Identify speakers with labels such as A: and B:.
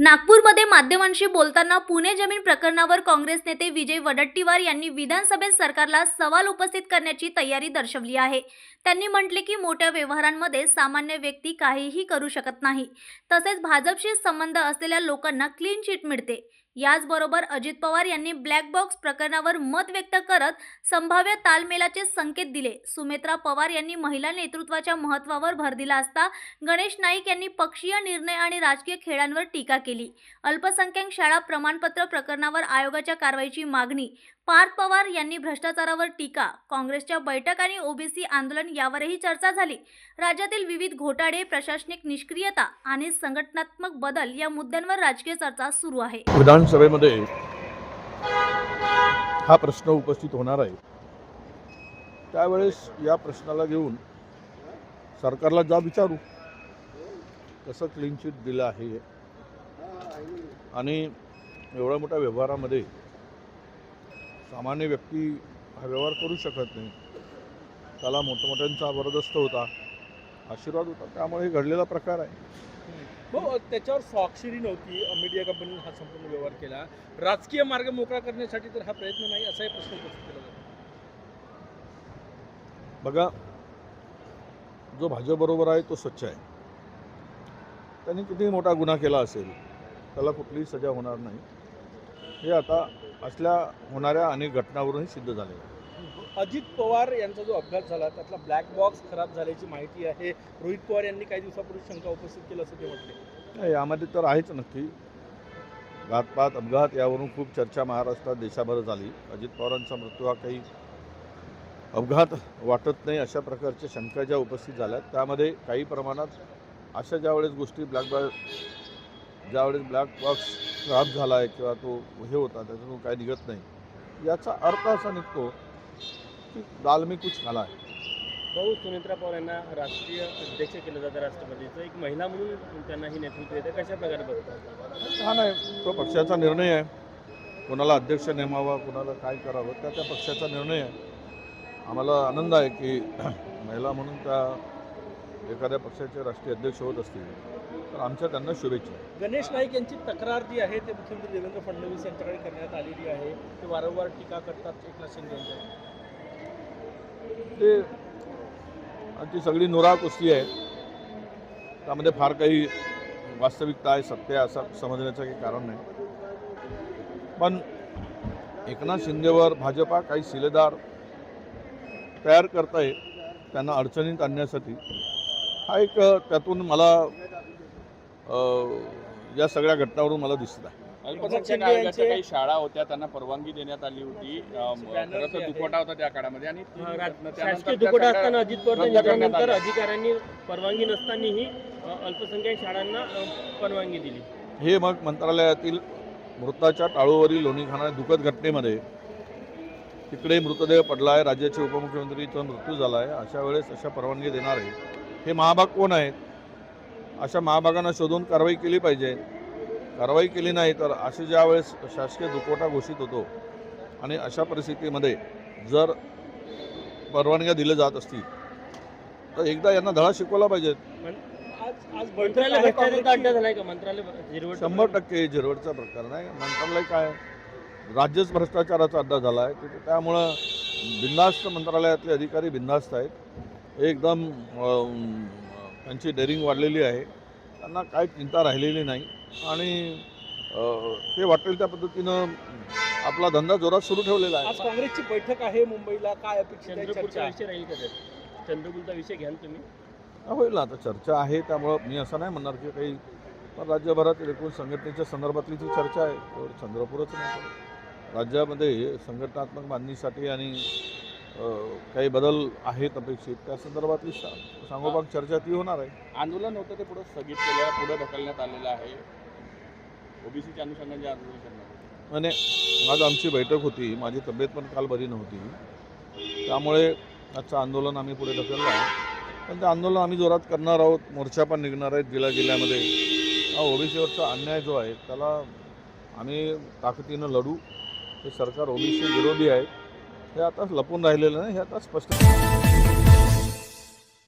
A: नागपूरमध्ये माध्यमांशी बोलताना पुणे जमीन प्रकरणावर काँग्रेस नेते विजय वडेट्टीवार यांनी विधानसभेत सरकारला सवाल उपस्थित करण्याची तयारी दर्शवली आहे। त्यांनी म्हटले की मोठ्या व्यवहारांमध्ये सामान्य व्यक्ती काहीही करू शकत नाही, तसेच भाजपशी संबंध असलेल्या लोकांना क्लीन चिट मिळते। याचबरोबर अजित पवार यांनी ब्लॅक बॉक्स प्रकरणावर मत व्यक्त करत संभाव्य तालमेलाचे संकेत दिले। सुमित्रा पवार यांनी महिला नेतृत्वाच्या महत्त्वावर भर दिला असता गणेश नाईक यांनी पक्षीय निर्णय आणि राजकीय खेळांवर टीका केली। अल्पसंख्याक शाळा प्रमाणपत्र प्रकरणावर आयोगाच्या कारवाईची मागणी, पार्थ पवार यांनी भ्रष्टाचारावर टीका, काँग्रेसच्या बैठक आणि ओबीसी आंदोलन यावरही चर्चा झाली। राज्यातील विविध घोटाळे, प्रशासनिक निष्क्रियता आणि संघटनात्मक बदल या मुद्द्यांवर राजकीय चर्चा सुरू आहे।
B: विधानसभेमध्ये हा प्रश्न उपस्थित होणार आहे, त्यावेळेस या प्रश्नाला घेऊन सरकारला जा विचारू कसं क्लीन चिट दिलं आहे आणि एवढ्या मोठ्या व्यवहारामध्ये सामान्य व्यक्ती हा व्यवहार करू शकत नाही। त्याला मोठमोठ्यांचा बरदस्त होता, आशीर्वाद होता, त्यामुळे घडलेला प्रकार आहे।
C: हो, त्याच्यावर स्वाक्षरी नव्हती, मीडिया कंपनीने हा संपूर्ण व्यवहार केला। राजकीय मार्ग मोकळा करण्यासाठी तर हा प्रयत्न नाही, असाही प्रश्न उपस्थित केला जातो।
B: बघा, जो भाजपबरोबर आहे तो स्वच्छ आहे। त्यांनी किती मोठा गुन्हा केला असेल त्याला कुठलीही सजा होणार नाही, हे आता असल्या होणाऱ्या अनेक घटनांवरूनही सिद्ध झाले आहे।
C: अजित पवार यांचा जो अपघात झाला त्यातला ब्लॅक बॉक्स खराब झाल्याची माहिती आहे। रोहित पवार यांनी काही दिवसापूर्वी शंका उपस्थित केली असं ते म्हटले।
B: नाही, यामध्ये तर आहेच नक्की। घातपात, अपघात यावरून खूप चर्चा महाराष्ट्रात, देशाभर झाली। अजित पवारांचा मृत्यू हा काही अपघात वाटत नाही, अशा प्रकारच्या शंका ज्या उपस्थित झाल्या त्यामध्ये काही प्रमाणात अशा ज्यावेळेस गोष्टी ज्यावेळेस ब्लॅक बॉक्स खराब झाला आहे किंवा तो हे होता त्याच्यातून काय निघत नाही, याचा अर्थ असा निघतो की दाल में कुछ खाला आहे।
D: भाऊ, सुमित्रा पवार यांना राष्ट्रीय अध्यक्ष केलं जातं राष्ट्रपतीचं, एक महिला म्हणून त्यांना ही नेतृत्व येतं, कशा प्रकारे बघतात?
B: हा नाही, तो पक्षाचा निर्णय आहे, कोणाला अध्यक्ष नेमावा, कोणाला काय करावं त्या पक्षाचा निर्णय आहे। आम्हाला आनंद आहे की महिला म्हणून त्या एखाद्या पक्षाचे राष्ट्रीय अध्यक्ष होत असतील, तर आमच्या त्यांना शुभेच्छा।
C: गणेश नाईक यांची तक्रार जी आहे ते मुख्यमंत्री देवेंद्र फडणवीस यांच्याकडे करण्यात आलेली आहे। ते वारंवार टीका करतात एकनाथ शिंदे यांच्यावर।
B: ते ती सगळी नुरा कुस्ती आहे, त्यामध्ये फार काही वास्तविकता आहे, सत्य आहे असं समजण्याचं काही कारण नाही। पण एकनाथ शिंदेवर भाजपा काही शिलेदार तयार करत आहे त्यांना अडचणीत आणण्यासाठी, हा एक त्यातून मला या सगळ्या घटनावरून मला दिसत आहे।
E: अल्पसंख्याक आयोगाच्या काही शाळा होत्या, त्यांना परवानगी देण्यात आली होती, खरं तर दुखवटा होता त्या काळामध्ये आणि
D: शासकीय दुखवटा असताना अजित पवार यांच्यानंतर अधिकाऱ्यांनी परवानगी नसतानाही अल्पसंख्याक शाळांना परवानगी दिली।
B: हे मग मंत्रालयातील मृताच्या टाळूवरील लोणी खाणा दुःखद घटनेमध्ये तिकडे मृतदेह पडला आहे, राज्याचे उपमुख्यमंत्रीचा मृत्यू झाला आहे, अशा वेळेस अशा परवानगी देणार आहे हे महाभाग कोण आहेत? अशा महाभागांना शोधून कारवाई केली पाहिजे। कारवाई केली नाही तर असे ज्या वेळेस शासकीय दुखवटा घोषित होतो आणि अशा परिस्थितीमध्ये जर परवानग्या दिल्या जात असतील तर एकदा यांना धडा शिकवला पाहिजे।
C: आज
D: मंत्रालय भ्रष्टाचाराचा अड्डा झालाय का? मंत्रालय
B: 100% झिरवटचा प्रकार नाही। मंत्रालय काय, राज्यच भ्रष्टाचाराचा अड्डा झाला आहे, त्यामुळं बिनधास्त मंत्रालयातले अधिकारी बिनधास्त आहेत, एकदम त्यांची डेअरिंग वाढलेली आहे, त्यांना काय चिंता राहिलेली नाही आणि ते वाटेल त्या पद्धतीनं आपला धंदा जोरात सुरू ठेवलेला आहे।
C: आज काँग्रेसची बैठक आहे मुंबईला, काय अपेक्षा?
D: चंद्रपूरचा विषय राहील का? चंद्रपूरचा विषय घ्याल तुम्ही?
B: होईल ना, आता चर्चा आहे, त्यामुळं मी असं नाही म्हणणार की काही, पण राज्यभरातील एकूण संघटनेच्या संदर्भातली जी चर्चा आहे तर चंद्रपूरच नाही, राज्यामध्ये संघटनात्मक बांधणीसाठी आणि काही बदल आहेत अपेक्षित, त्या संदर्भातली सांगोपांग चर्चा ती होणार आहे।
E: आंदोलन होतं ते पुढे स्थगित केलं, पुढे ढकलण्यात आलेलं आहे ओबीसीच्या अनुषंगाने आंदोलन करणार।
B: आणि आज आमची बैठक होती, माझी तब्येत पण काल बरी नव्हती, त्यामुळे आजचं आंदोलन आम्ही पुढे ढकललं आहे, पण ते आंदोलन आम्ही जोरात करणार आहोत, मोर्चा पण निघणार आहेत जिल्ह्यामध्ये। हा ओबीसीवरचा अन्याय जो आहे त्याला आम्ही ताकदीनं लढू। हे सरकार ओबीसी विरोधी आहे, हे आता लपून राहिलेलं नाही, हे आता स्पष्ट